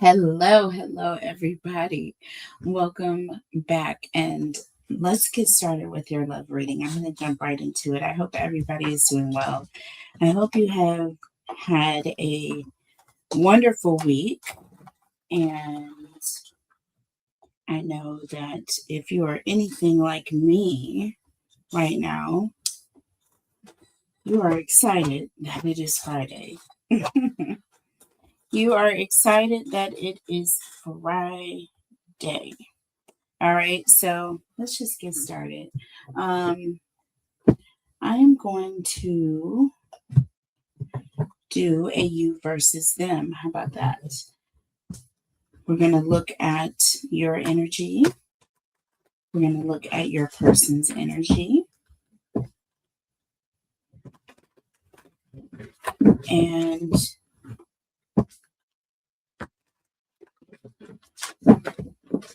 Hello, everybody. Welcome back, and let's get started with your love reading. I'm going to jump right into it. I hope everybody is doing well. I hope you have had a wonderful week, and I know that if you are anything like me right now, you are excited that it is Friday. You are excited that it is Friday. All right, so let's just get started. I am going to do a you versus them. How about that? We're going to look at your energy. We're going to look at your person's energy. And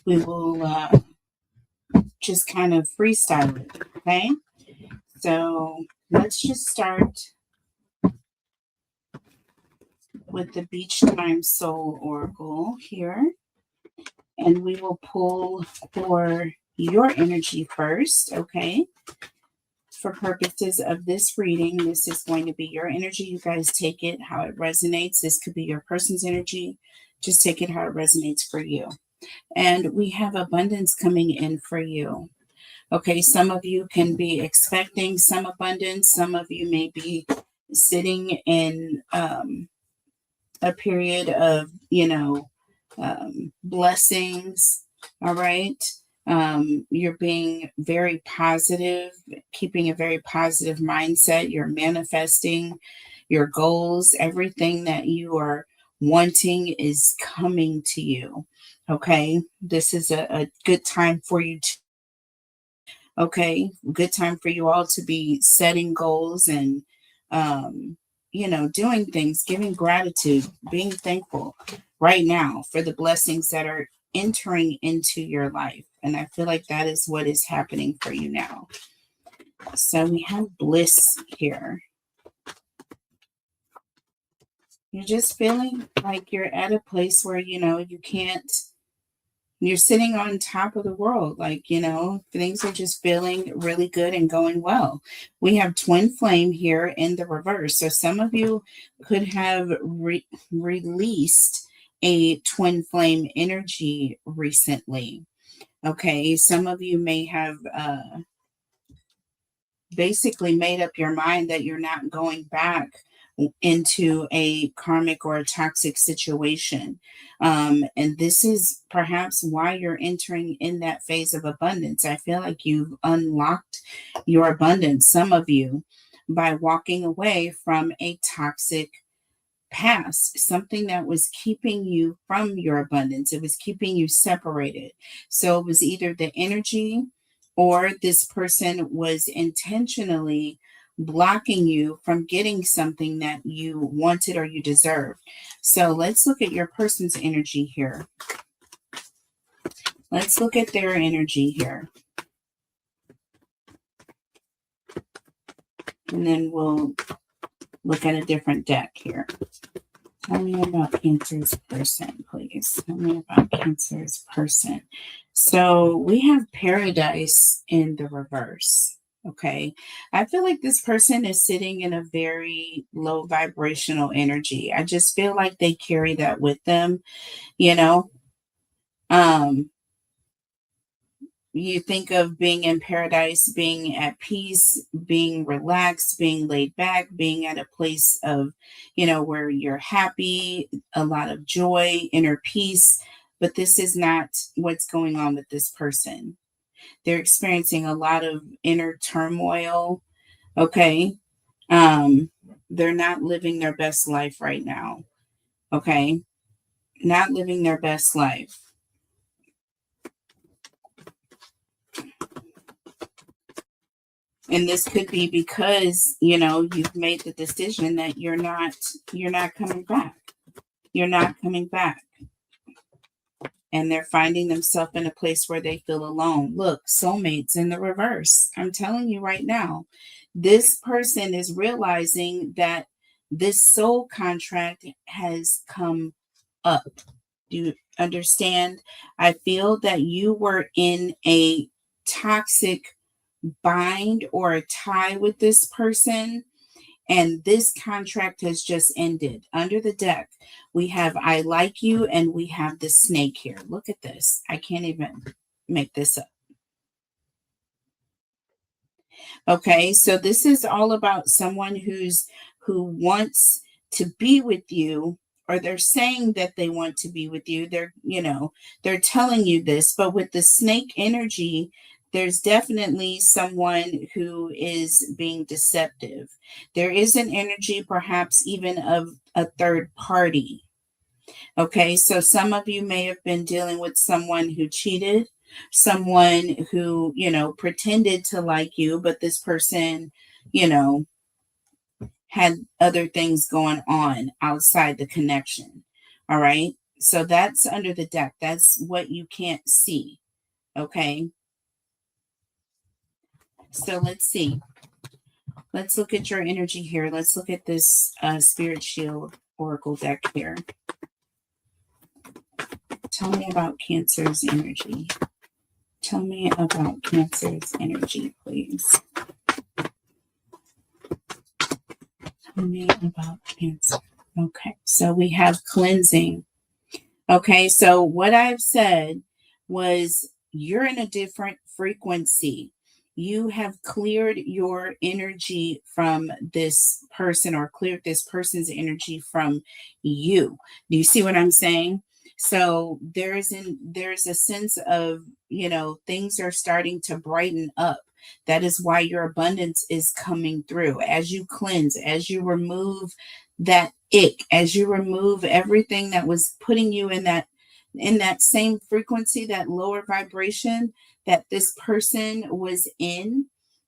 we will just kind of freestyle it, okay? So let's just start with the Beach Time Soul Oracle here. And we will pull for your energy first, okay? For purposes of this reading, this is going to be your energy. You guys take it how it resonates. This could be your person's energy. Just take it how it resonates for you. And we have abundance coming in for you. Okay, some of you can be expecting some abundance. Some of you may be sitting in a period of, blessings. All right. You're being very positive, keeping a very positive mindset. You're manifesting your goals. Everything that you are wanting is coming to you. Okay. This is a good time for you to, good time for you all to be setting goals and, doing things, giving gratitude, being thankful right now for the blessings that are entering into your life. And I feel like that is what is happening for you now. So we have bliss here. You're just feeling like you're at a place where, you can't, you're sitting on top of the world. Like, things are just feeling really good and going well. We have twin flame here in the reverse. So some of you could have released a twin flame energy recently. Okay. Some of you may have basically made up your mind that you're not going back into a karmic or a toxic situation. And this is perhaps why you're entering in that phase of abundance. I feel like you've unlocked your abundance, some of you, by walking away from a toxic past, something that was keeping you from your abundance. It was keeping you separated. So it was either the energy or this person was intentionally blocking you from getting something that you wanted or you deserved. So let's look at your person's energy here. Let's look at their energy here. And then we'll look at a different deck here. Tell me about Cancer's person, please. Tell me about Cancer's person. So we have Paradise in the reverse. Okay. I feel like this person is sitting in a very low vibrational energy. I just feel like they carry that with them, you know. You think of being in paradise, being at peace, being relaxed, being laid back, being at a place of, where you're happy, a lot of joy, inner peace. But this is not what's going on with this person. They're experiencing a lot of inner turmoil. Okay. They're not living their best life right now. Okay. Not living their best life. And this could be because, you've made the decision that you're not coming back. You're not coming back. And they're finding themselves in a place where they feel alone. Look, soulmates in the reverse. I'm telling you right now, this person is realizing that this soul contract has come up. Do you understand? I feel that you were in a toxic bind or a tie with this person, and this contract has just ended. Under the deck, we have I like you, and we have the snake here. Look at this. I can't even make this up. Okay, so this is all about someone who wants to be with you, or they're saying that they want to be with you. They're telling you this, but with the snake energy, there's definitely someone who is being deceptive. There is an energy, perhaps even of a third party. Okay, so some of you may have been dealing with someone who cheated, someone who, pretended to like you, but this person, you know, had other things going on outside the connection. All right, so that's under the deck. That's what you can't see. Okay, so let's see. Let's look at your energy here. Let's look at this Spirit Shield Oracle deck here. Tell me about Cancer's energy. Tell me about Cancer's energy, please. Tell me about Cancer. Okay, so we have cleansing. Okay, so what I've said was you're in a different frequency. You have cleared your energy from this person, or cleared this person's energy from you. Do you see what I'm saying? So there's a sense of, things are starting to brighten up. That is why your abundance is coming through as you cleanse, as you remove that ick, as you remove everything that was putting you in that same frequency, that lower vibration that this person was in.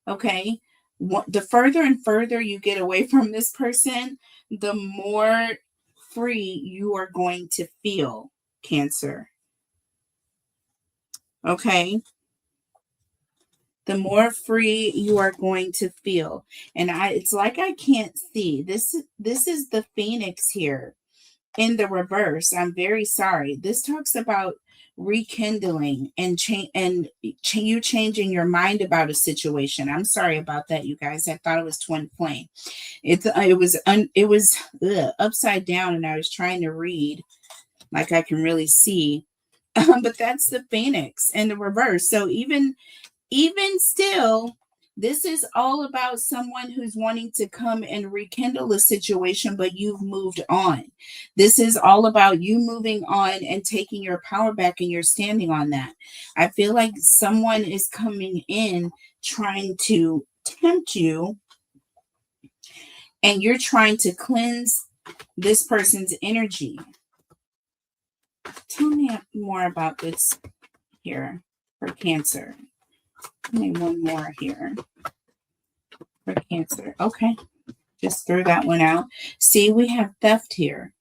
Okay, the further and further you get away from this person, the more free you are going to feel, Cancer. Okay, the more free you are going to feel. And it's like I can't see. This is the Phoenix here in the reverse. I'm very sorry. This talks about rekindling and you changing your mind about a situation. I'm sorry about that, you guys. I thought it was twin flame. It was upside down, and I was trying to read like I can really see. But that's the Phoenix in the reverse. So even still, this is all about someone who's wanting to come and rekindle a situation, but you've moved on. This is all about you moving on and taking your power back, and you're standing on that. I feel like someone is coming in trying to tempt you, and you're trying to cleanse this person's energy. Tell me more about this here for Cancer. Give me one more here for Cancer. Okay. Just threw that one out. See, we have theft here.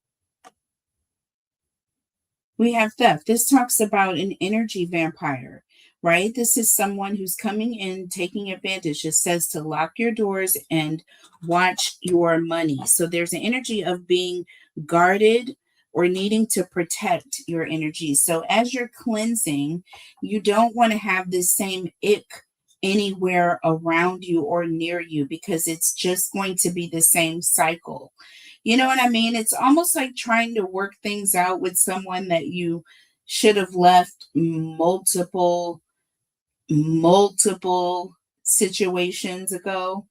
We have theft. This talks about an energy vampire, right? This is someone who's coming in, taking advantage. It says to lock your doors and watch your money. So there's an energy of being guarded or needing to protect your energy. So as you're cleansing, you don't want to have this same ick anywhere around you or near you, because it's just going to be the same cycle. You know what I mean? It's almost like trying to work things out with someone that you should have left multiple situations ago,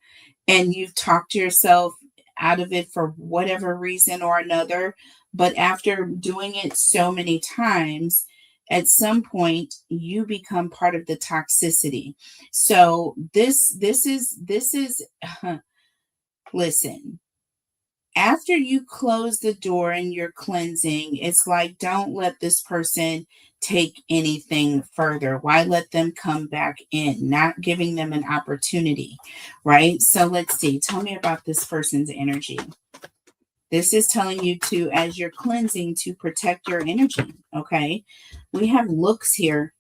and you've talked yourself out of it for whatever reason or another. But after doing it so many times, at some point you become part of the toxicity. So this is listen, after you close the door and you're cleansing, it's like, don't let this person take anything further. Why let them come back in? Not giving them an opportunity, right? So let's see. Tell me about this person's energy. This is telling you to, as you're cleansing, to protect your energy. Okay. We have looks here.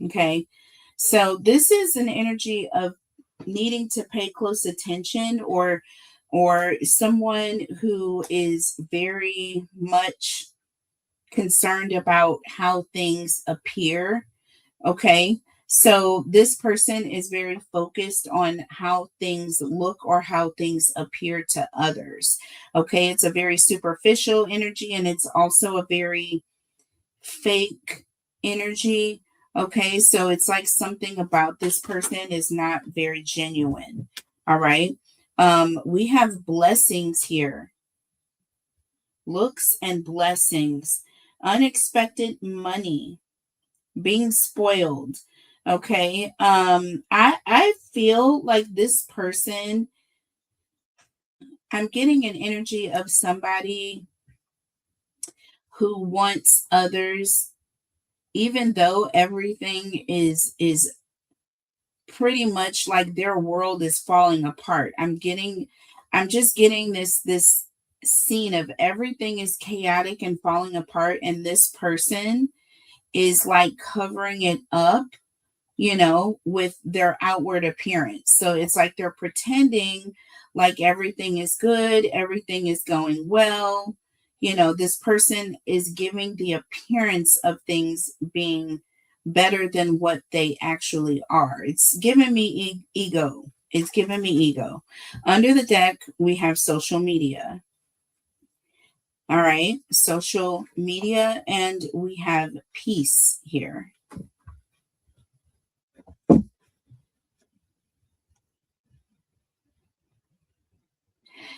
Okay. So this is an energy of needing to pay close attention, or someone who is very much concerned about how things appear. Okay. So this person is very focused on how things look or how things appear to others. Okay. It's a very superficial energy, and it's also a very fake energy. Okay. So it's like something about this person is not very genuine. All right. We have blessings here, looks and blessings, unexpected money, being spoiled. Okay. I feel like this person, I'm getting an energy of somebody who wants others, even though everything is pretty much like their world is falling apart. I'm just getting this scene of everything is chaotic and falling apart, and this person is like covering it up, with their outward appearance. So it's like they're pretending like everything is good, everything is going well. This person is giving the appearance of things being better than what they actually are. It's giving me ego. It's giving me ego. Under the deck, we have social media. All right, social media, and we have peace here.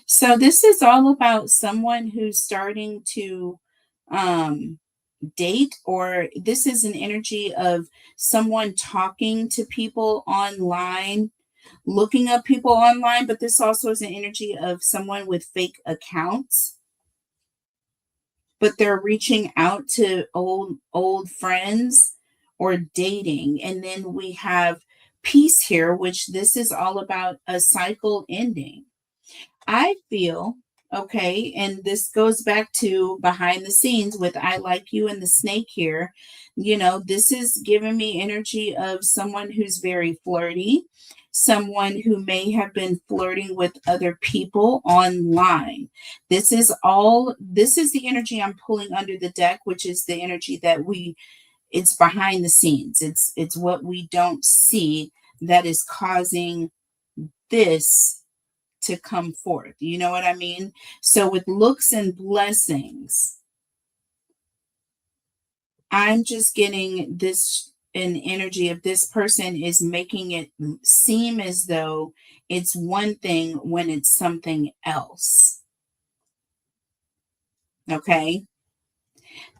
So this is all about someone who's starting to um, date, or this is an energy of someone talking to people online, looking up people online, but this also is an energy of someone with fake accounts, but they're reaching out to old friends or dating. And then we have peace here, which this is all about a cycle ending. I feel, okay, and this goes back to behind the scenes with I like you and the snake here. This is giving me energy of someone who's very flirty, someone who may have been flirting with other people online. This is the energy I'm pulling under the deck, which is the energy that it's behind the scenes. It's what we don't see that is causing this to come forth. You know what I mean? So with looks and blessings, I'm just getting this an energy of this person is making it seem as though it's one thing when it's something else. Okay?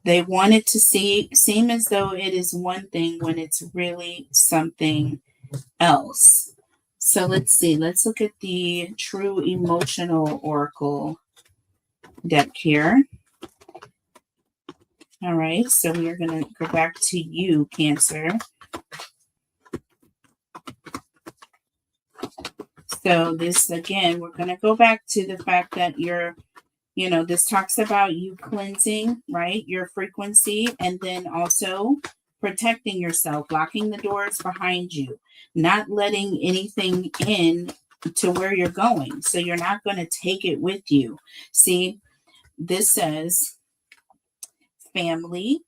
They want it to seem as though it is one thing when it's really something else. So let's see. Let's look at the True Emotional Oracle deck here. All right, so we are going to go back to you, Cancer. So this, again, we're going to go back to the fact that this talks about you cleansing, right, your frequency, and then also protecting yourself, locking the doors behind you, not letting anything in to where you're going. So you're not going to take it with you. See, this says family,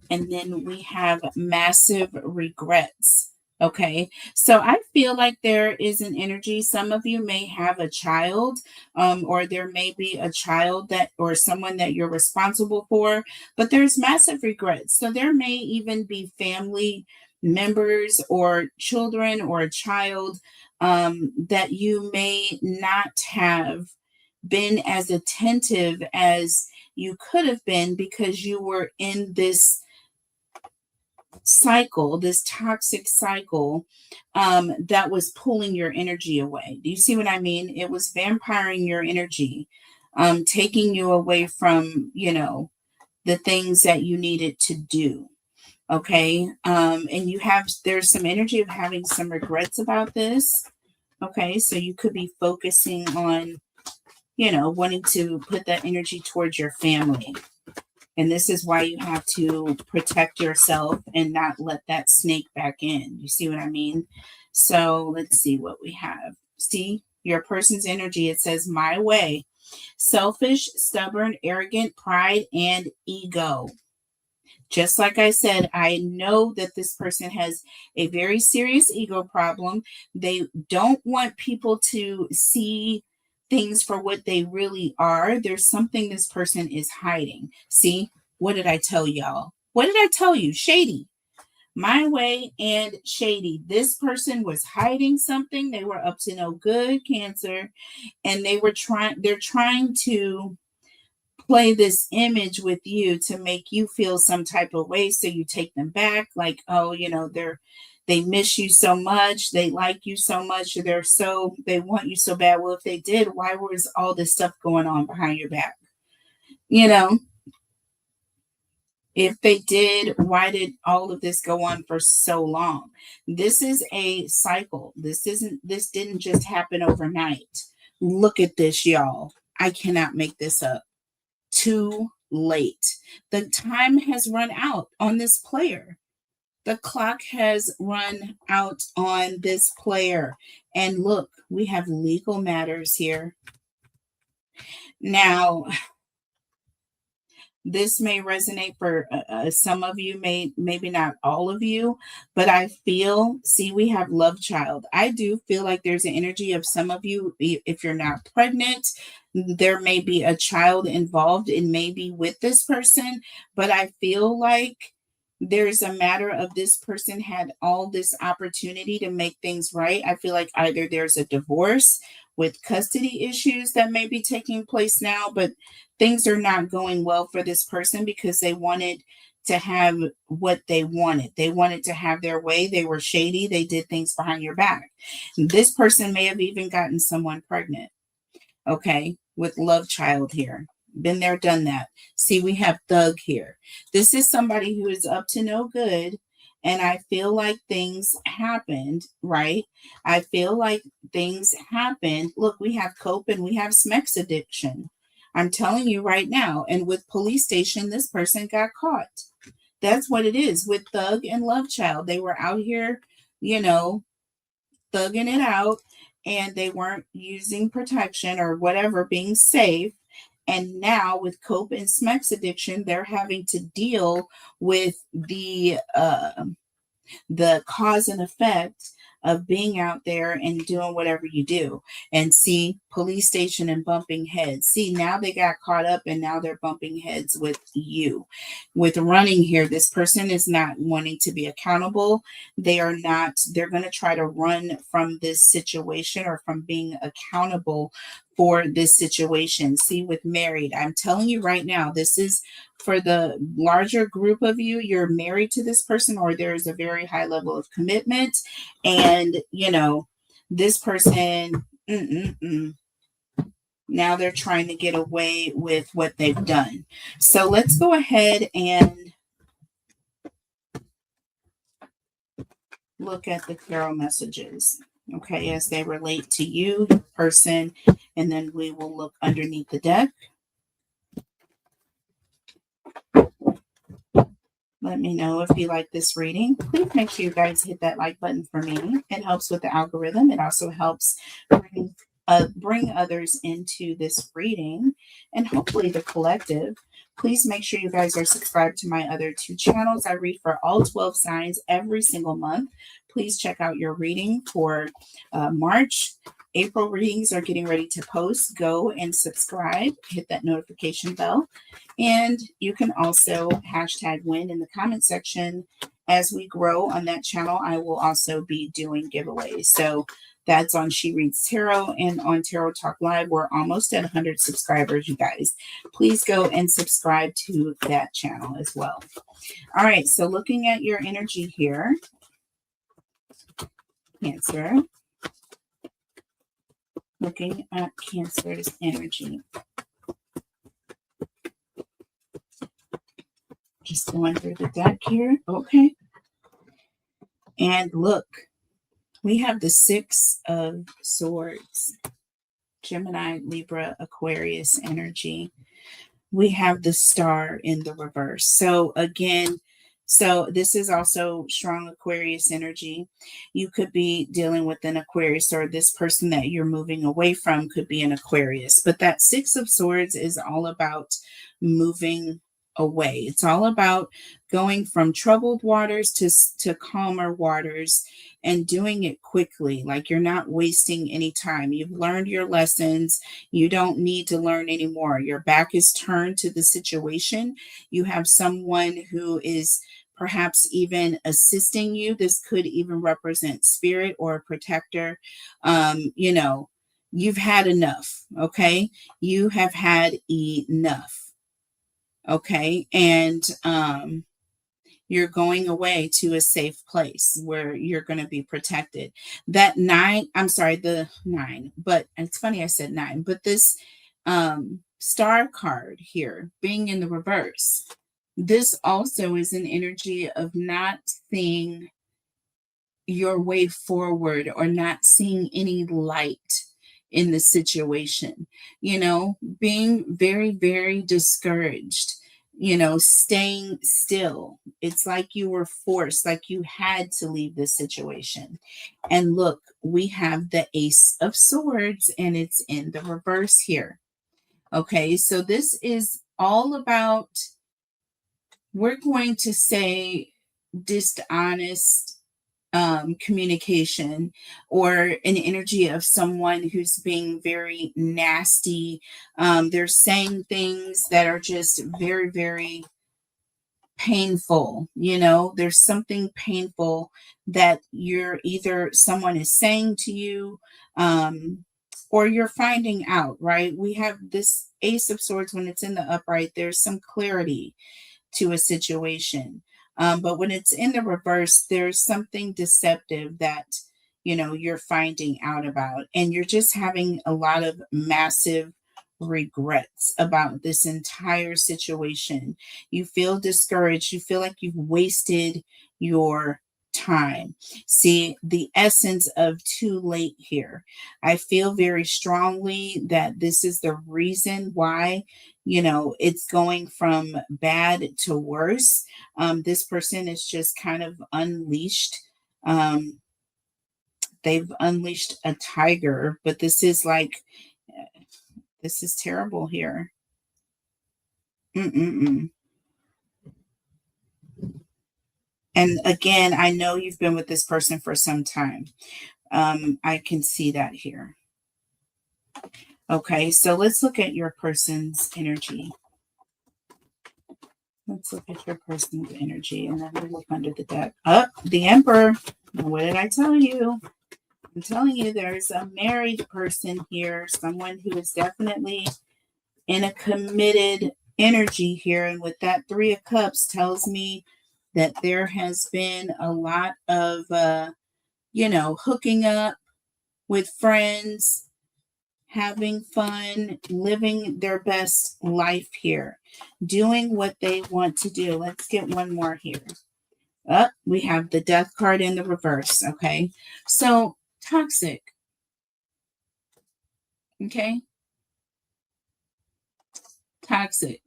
and then we have massive regrets. Okay, so I feel like there is an energy. Some of you may have a child, or there may be a child that, or someone that you're responsible for, but there's massive regrets. So there may even be family members or children or a child that you may not have been as attentive as you could have been because you were in this cycle, this toxic cycle that was pulling your energy away. Do you see what I mean? It was vampiring your energy, taking you away from, the things that you needed to do. Okay. And there's some energy of having some regrets about this. Okay. So you could be focusing on, wanting to put that energy towards your family. And this is why you have to protect yourself and not let that snake back in. You see what I mean? So let's see what we have. See your person's energy. It says my way. Selfish, stubborn, arrogant, pride, and ego. Just like I said, I know that this person has a very serious ego problem. They don't want people to see things for what they really are. There's something this person is hiding. See, what did I tell y'all? What did I tell you? Shady. My way and shady. This person was hiding something. They were up to no good, Cancer, and they're trying to play this image with you to make you feel some type of way, so you take them back, like, oh, they miss you so much, they like you so much, they want you so bad. Well, if they did, why was all this stuff going on behind your back? If they did, why did all of this go on for so long? This is a cycle. This didn't just happen overnight. Look at this, y'all. I cannot make this up. Too late. The time has run out on this player. The clock has run out on this player. And look, we have legal matters here. Now, this may resonate for some of you, maybe not all of you, but I feel, see, we have love child. I do feel like there's an energy of some of you, if you're not pregnant, there may be a child involved and maybe with this person, but I feel like there's a matter of this person had all this opportunity to make things right. I feel like either there's a divorce with custody issues that may be taking place now, but things are not going well for this person because they wanted to have what they wanted. They wanted to have their way. They were shady. They did things behind your back. This person may have even gotten someone pregnant. Okay, with love child here. Been there, done that. See, we have thug here. This is somebody who is up to no good. And I feel like things happened, right? I feel like things happened. Look, we have cope and we have smex addiction. I'm telling you right now. And with police station, this person got caught. That's what it is with thug and love child. They were out here, thugging it out, and they weren't using protection or whatever, being safe. And now with cope and smex addiction, they're having to deal with the cause and effect of being out there and doing whatever you do. And see, police station and bumping heads. See, now they got caught up and now they're bumping heads with you. With running here, this person is not wanting to be accountable. They're going to try to run from this situation or from being accountable for this situation. See, with married, I'm telling you right now, this is for the larger group of you. You're married to this person, or there's a very high level of commitment. And, this person, now they're trying to get away with what they've done. So let's go ahead and look at the tarot messages, okay, as they relate to you, the person, and then we will look underneath the deck. Let me know if you like this reading. Please make sure you guys hit that like button for me. It helps with the algorithm. It also helps bring others into this reading and hopefully the collective. Please make sure you guys are subscribed to my other 2 channels. I read for all 12 signs every single month. Please check out your reading for March. April readings are getting ready to post. Go and subscribe. Hit that notification bell. And you can also #win in the comment section. As we grow on that channel, I will also be doing giveaways. So that's on She Reads Tarot and on Tarot Talk Live. We're almost at 100 subscribers, you guys. Please go and subscribe to that channel as well. All right, so looking at your energy here, Cancer. Looking at Cancer's energy. Just going through the deck here. Okay. And look, we have the 6 of Swords. Gemini, Libra, Aquarius energy. We have the Star in the reverse. So again, So this is also strong Aquarius energy. You could be dealing with an Aquarius, or this person that you're moving away from could be an Aquarius. But that Six of Swords is all about moving away. It's all about going from troubled waters to calmer waters, and doing it quickly. Like, you're not wasting any time. You've learned your lessons. You don't need to learn anymore. Your back is turned to the situation. You have someone who is perhaps even assisting you. This could even represent spirit or a protector. You know, you've had enough. Okay. You have had enough. Okay. And you're going away to a safe place where you're going to be protected. That nine, I'm sorry, the nine, but it's funny I said nine, but this star card here being in the reverse, this also is an energy of not seeing your way forward, or not seeing any light in the situation, you know, being very, very discouraged, you know, staying still. It's like you were forced, like you had to leave this situation. And look, we have the Ace of Swords, and it's in the reverse here. Okay, so this is all about, we're going to say, dishonest communication, or an energy of someone who's being very nasty. They're saying things that are just very, very painful. You know, there's something painful that you're either someone is saying to you, or you're finding out, right? We have this Ace of Swords. When it's in the upright, there's some clarity to a situation. But when it's in the reverse, there's something deceptive that, you know, you're finding out about, and you're just having a lot of massive regrets about this entire situation. You feel discouraged. You feel like you've wasted your time. See, the essence of too late here. I feel very strongly that this is the reason why, you know, it's going from bad to worse. This person is just kind of unleashed. Um, they've unleashed a tiger, but this is like, this is terrible here. Mm-mm-mm. And again, I know you've been with this person for some time. I can see that here. Okay, so let's look at your person's energy. Let's look at your person's energy, and then we'll look under the deck. Oh, the Emperor. What did I tell you? I'm telling you, there's a married person here, someone who is definitely in a committed energy here. And with that Three of Cups tells me that there has been a lot of, you know, hooking up with friends, having fun, living their best life here, doing what they want to do. Let's get one more here. Up, we have the Death card in the reverse. Okay, so toxic. Okay, toxic.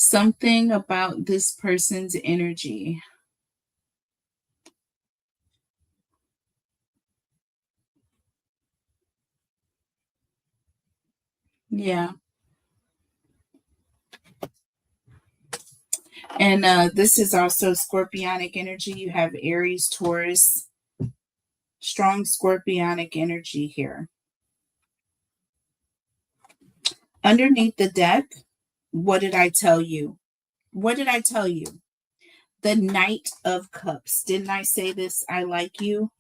Something about this person's energy. Yeah. And this is also scorpionic energy. You have Aries, Taurus, strong scorpionic energy here. Underneath the deck, what did I tell you? What did I tell you? The Knight of Cups. Didn't I say this? I like you.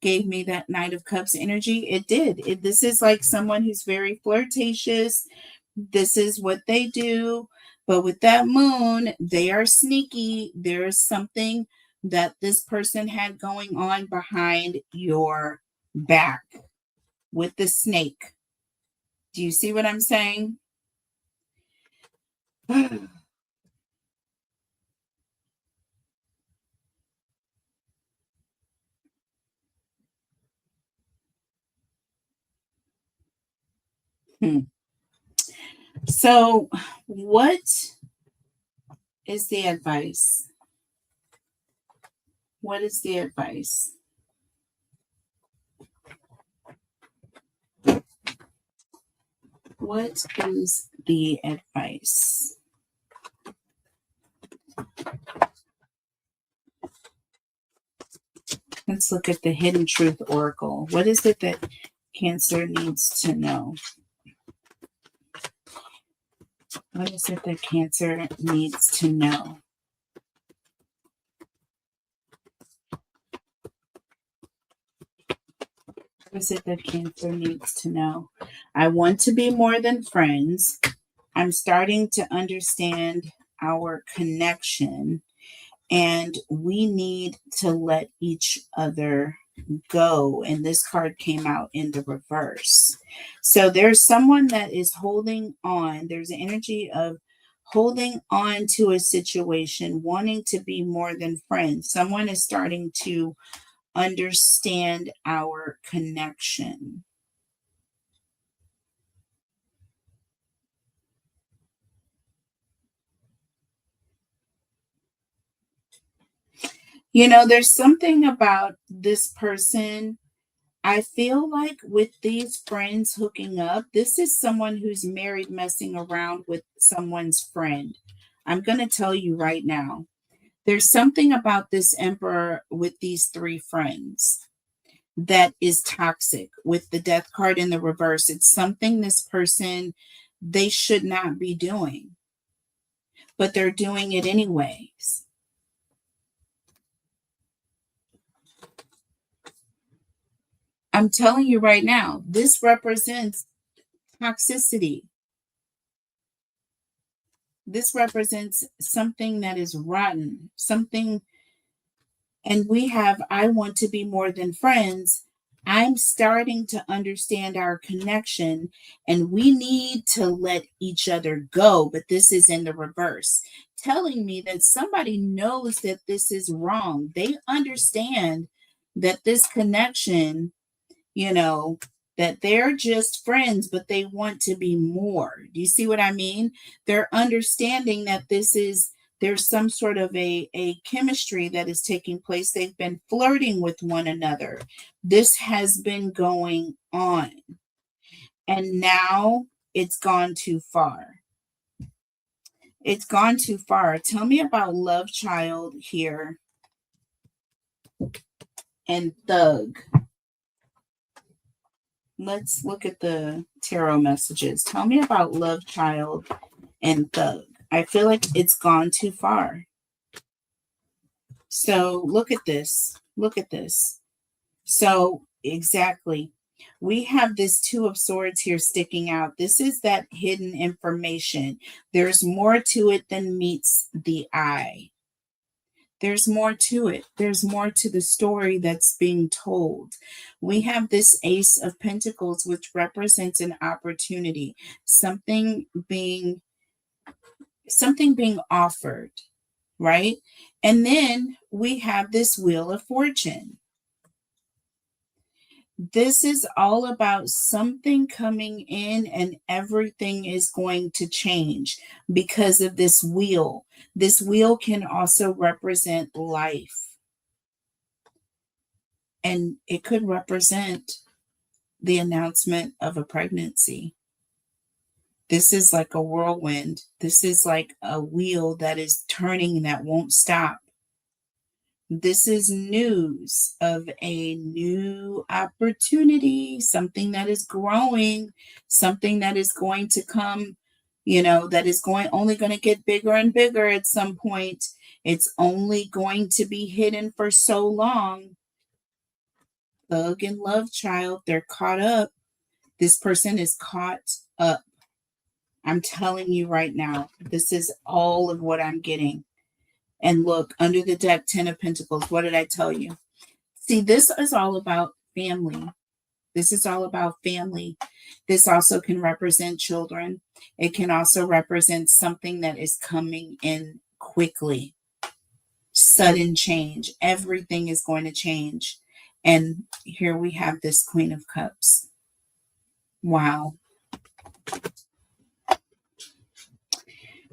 Gave me that Knight of Cups energy. It did. This is like someone who's very flirtatious. This is what they do. But with that moon, they are sneaky. There's something that this person had going on behind your back with the snake. Do you see what I'm saying? Hmm. So, what is the advice? What is the advice? What is the advice? Let's look at the Hidden Truth Oracle. What is it that Cancer needs to know? What is it that Cancer needs to know? What is it that Cancer needs to know? I want to be more than friends. I'm starting to understand our connection, and we need to let each other go. And this card came out in the reverse. So there's someone that is holding on. There's an energy of holding on to a situation, wanting to be more than friends. Someone is starting to understand our connection. You know, there's something about this person. I feel like with these friends hooking up, this is someone who's married messing around with someone's friend. I'm going to tell you right now. There's something about this emperor with these three friends that is toxic. With the death card in the reverse, it's something this person, they should not be doing, but they're doing it anyways. I'm telling you right now, this represents toxicity. This represents something that is rotten, something, and we have, I want to be more than friends. I'm starting to understand our connection, and we need to let each other go. But this is in the reverse, telling me that somebody knows that this is wrong. They understand that this connection, you know, that they're just friends, but they want to be more. Do you see what I mean? They're understanding that there's some sort of a chemistry that is taking place. They've been flirting with one another. This has been going on. And now it's gone too far. It's gone too far. Tell me about Love Child here and Thug. Let's look at the tarot messages. Tell me about Love Child and Thug. I feel like it's gone too far. So look at this. Look at this. So exactly. We have this Two of Swords here sticking out. This is that hidden information. There's more to it than meets the eye. There's more to it. There's more to the story that's being told. We have this Ace of Pentacles, which represents an opportunity, something being offered, right? And then we have this Wheel of Fortune. This is all about something coming in and everything is going to change because of this wheel. This wheel can also represent life. And it could represent the announcement of a pregnancy. This is like a whirlwind. This is like a wheel that is turning that won't stop. This is news of a new opportunity, something that is growing, something that is going to come, that is only going to get bigger and bigger at some point. It's only going to be hidden for so long. Thug and Love Child, they're caught up. This person is caught up. I'm telling you right now, this is all of what I'm getting. And look, under the deck, 10 of Pentacles. What did I tell you? See, this is all about family. This is all about family. This also can represent children. It can also represent something that is coming in quickly. Sudden change. Everything is going to change. And here we have this Queen of Cups. Wow.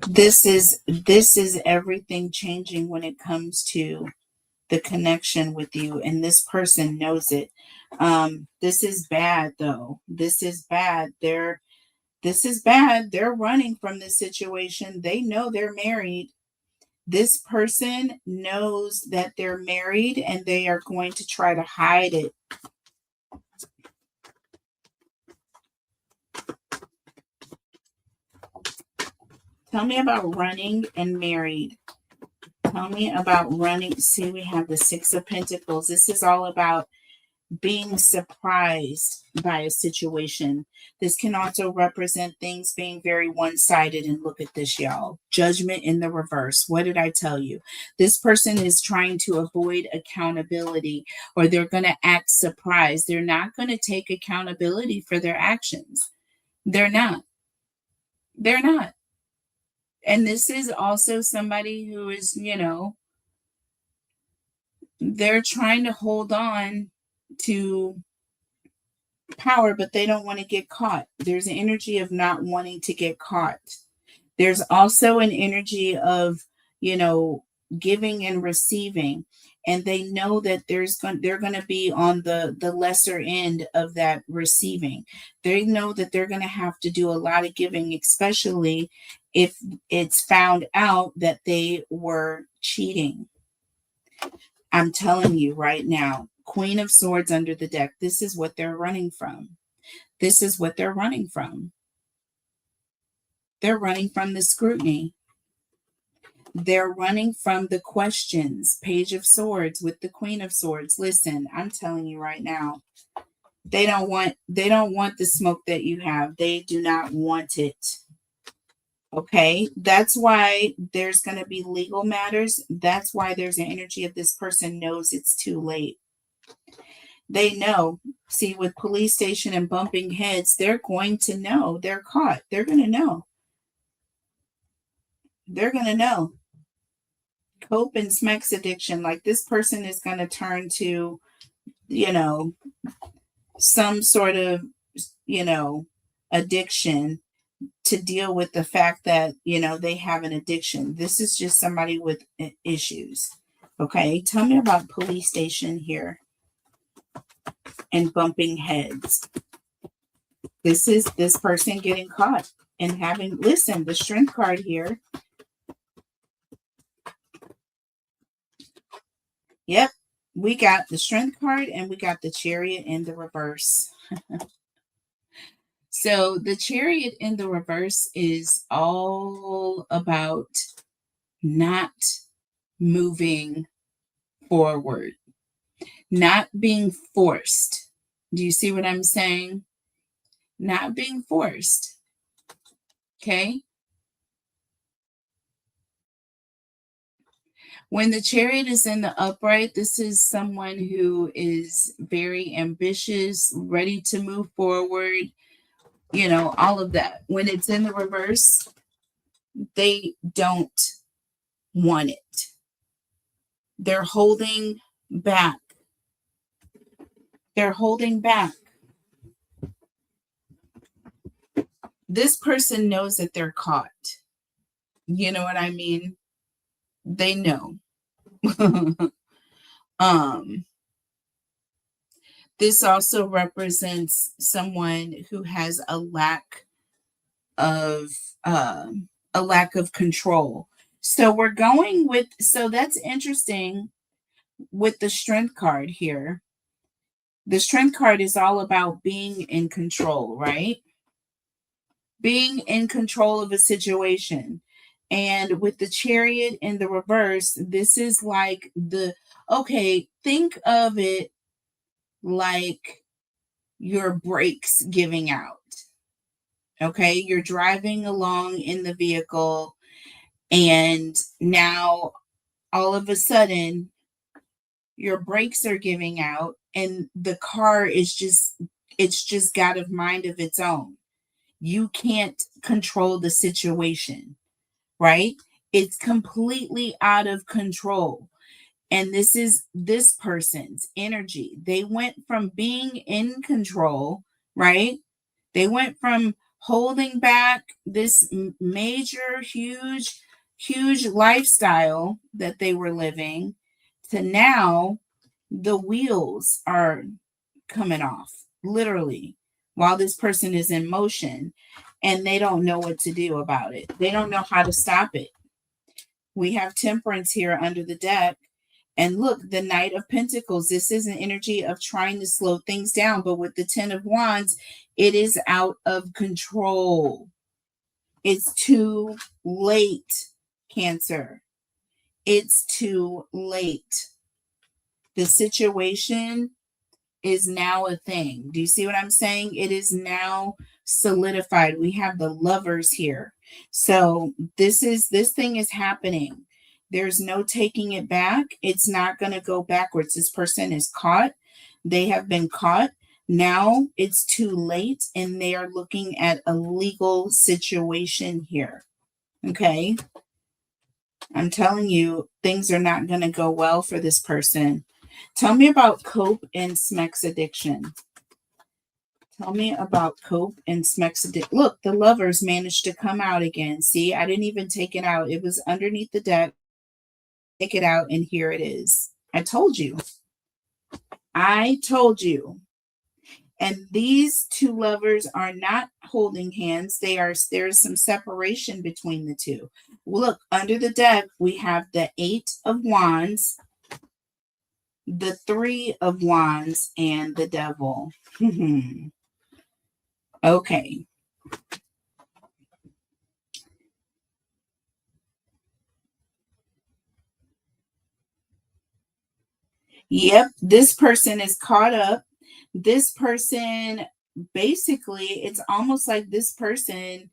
This is everything changing when it comes to the connection with you, and this person knows it. This is bad, though. This is bad. This is bad. They're running from this situation. They know they're married. This person knows that they're married and they are going to try to hide it. Tell me about running and married. Tell me about running. See, we have the Six of Pentacles. This is all about being surprised by a situation. This can also represent things being very one-sided. And look at this, y'all. Judgment in the reverse. What did I tell you? This person is trying to avoid accountability, or they're going to act surprised. They're not going to take accountability for their actions. They're not. They're not. And this is also somebody who is, they're trying to hold on to power, but they don't want to get caught. There's an energy of not wanting to get caught. There's also an energy of, giving and receiving. And they know that they're going to be on the lesser end of that receiving. They know that they're going to have to do a lot of giving, especially if it's found out that they were cheating. I'm telling you right now, Queen of Swords under the deck. This is what they're running from. This is what they're running from. They're running from the scrutiny. They're running from the questions. Page of Swords with the Queen of Swords. Listen, I'm telling you right now, they don't want the smoke that you have. They do not want it. Okay, that's why there's going to be legal matters. That's why there's an energy of this person knows it's too late. They know. See, with police station and bumping heads, they're going to know. They're caught. They're going to know. They're going to know. Cope and Smex addiction. Like, this person is going to turn to, some sort of, addiction to deal with the fact that, they have an addiction. This is just somebody with issues. Okay. Tell me about police station here and bumping heads. This is this person getting caught and having, listen, the Strength card here. Yep. We got the Strength card and we got the Chariot in the reverse. So the Chariot in the reverse is all about not moving forward, not being forced. Do you see what I'm saying? Not being forced. Okay. When the Chariot is in the upright, this is someone who is very ambitious, ready to move forward, all of that. When it's in the reverse, they don't want it. They're holding back. They're holding back. This person knows that they're caught. You know what I mean? They know. This also represents someone who has a lack of control. So we're going with, so that's interesting with the Strength card here. The Strength card is all about being in control, right? Being in control of a situation. And with the Chariot in the reverse, this is like think of it like your brakes giving out. Okay, you're driving along in the vehicle and now all of a sudden your brakes are giving out and the car is just got a mind of its own. You can't control the situation, right? It's completely out of control. And this is this person's energy. They went from being in control, right? They went from holding back this major, huge lifestyle that they were living to now the wheels are coming off, literally, while this person is in motion, and they don't know what to do about it. They don't know how to stop it. We have Temperance here under the deck. And look, the Knight of Pentacles, this is an energy of trying to slow things down. But with the Ten of Wands, it is out of control. It's too late, Cancer. It's too late. The situation is now a thing. Do you see what I'm saying? It is now solidified. We have the Lovers here. So this thing is happening. There's no taking it back. It's not going to go backwards. This person is caught. They have been caught. Now it's too late, and they are looking at a legal situation here. Okay? I'm telling you, things are not going to go well for this person. Tell me about cope and SMEX addiction. Tell me about cope and SMEX addiction. Look, the Lovers managed to come out again. See, I didn't even take it out. It was underneath the deck. Take it out, and here it is. I told you. I told you. And these two Lovers are not holding hands. There's some separation between the two. Look, under the deck, we have the Eight of Wands, the Three of Wands, and the Devil. Okay. Yep, this person is caught up. This person, basically, it's almost like this person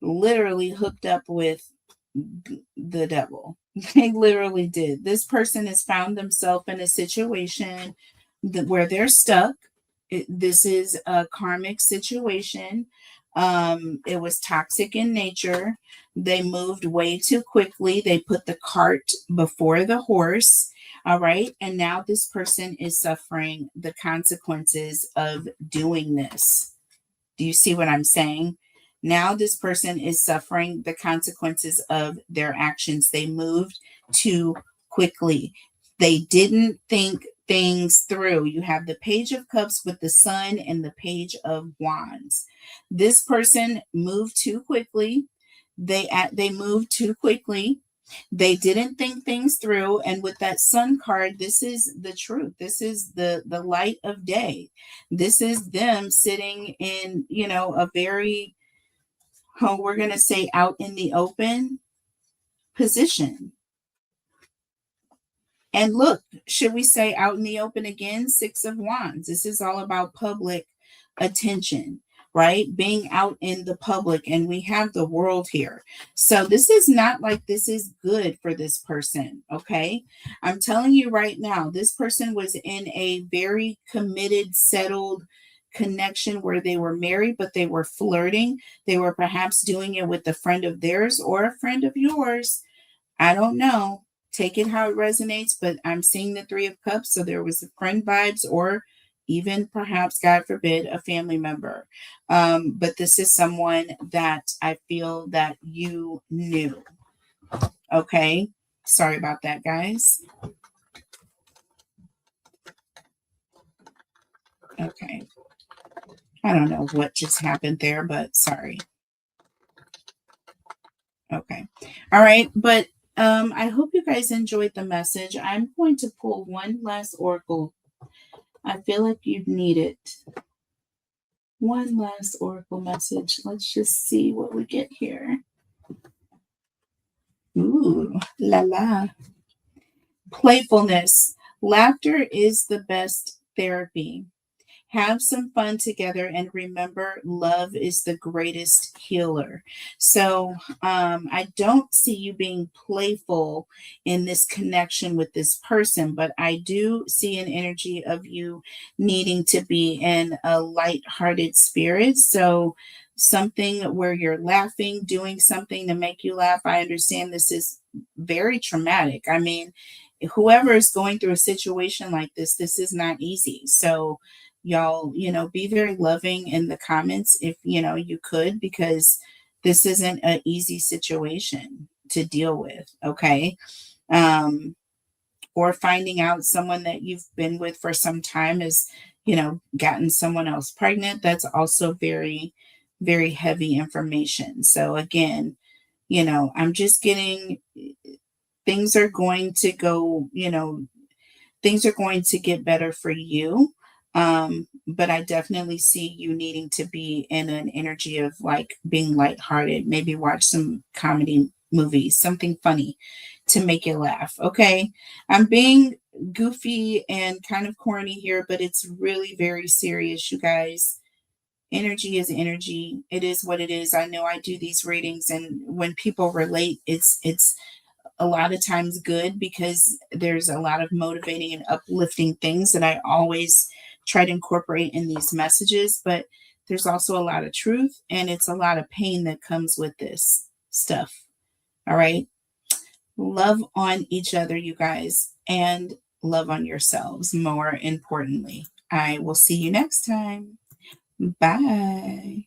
literally hooked up with the devil. They literally did. This person has found themselves in a situation where they're stuck. This is a karmic situation. It was toxic in nature. They moved way too quickly. They put the cart before the horse. All right. And now this person is suffering the consequences of doing this. Do you see what I'm saying? Now this person is suffering the consequences of their actions. They moved too quickly. They didn't think things through. You have the Page of Cups with the Sun and the Page of Wands. This person moved too quickly. They moved too quickly. They didn't think things through. And with that Sun card, this is the truth. This is the light of day. This is them sitting in, a very, we're going to say, out in the open position. And look, should we say out in the open again? Six of Wands. This is all about public attention, right? Being out in the public, and we have the World here. So this is not like this is good for this person, okay? I'm telling you right now, this person was in a very committed, settled connection where they were married, but they were flirting. They were perhaps doing it with a friend of theirs or a friend of yours. I don't know. Take it how it resonates, but I'm seeing the Three of Cups. So there was a friend vibes, or even perhaps, God forbid, a family member. But this is someone that I feel that you knew. Okay. Sorry about that, guys. Okay. I don't know what just happened there, but sorry. Okay. All right. But I hope you guys enjoyed the message. I'm going to pull one last oracle. I feel like you need it. One last oracle message. Let's just see what we get here. Ooh, la la. Playfulness. Laughter is the best therapy. Have some fun together, and remember, love is the greatest healer. So I don't see you being playful in this connection with this person, but I do see an energy of you needing to be in a light-hearted spirit. So something where you're laughing, doing something to make you laugh. I understand this is very traumatic. I mean, whoever is going through a situation like this is not easy. So y'all, be very loving in the comments if, you could, because this isn't an easy situation to deal with. Okay. or finding out someone that you've been with for some time has, gotten someone else pregnant. That's also very, very heavy information. So again, I'm just getting things are going to go, things are going to get better for you. But I definitely see you needing to be in an energy of like being lighthearted, maybe watch some comedy movies, something funny to make you laugh. Okay. I'm being goofy and kind of corny here, but it's really very serious, you guys. Energy is energy. It is what it is. I know I do these readings, and when people relate, it's a lot of times good because there's a lot of motivating and uplifting things that I always try to incorporate in these messages. But there's also a lot of truth, and it's a lot of pain that comes with this stuff. All right. Love on each other, you guys, and love on yourselves more importantly. I will see you next time. Bye.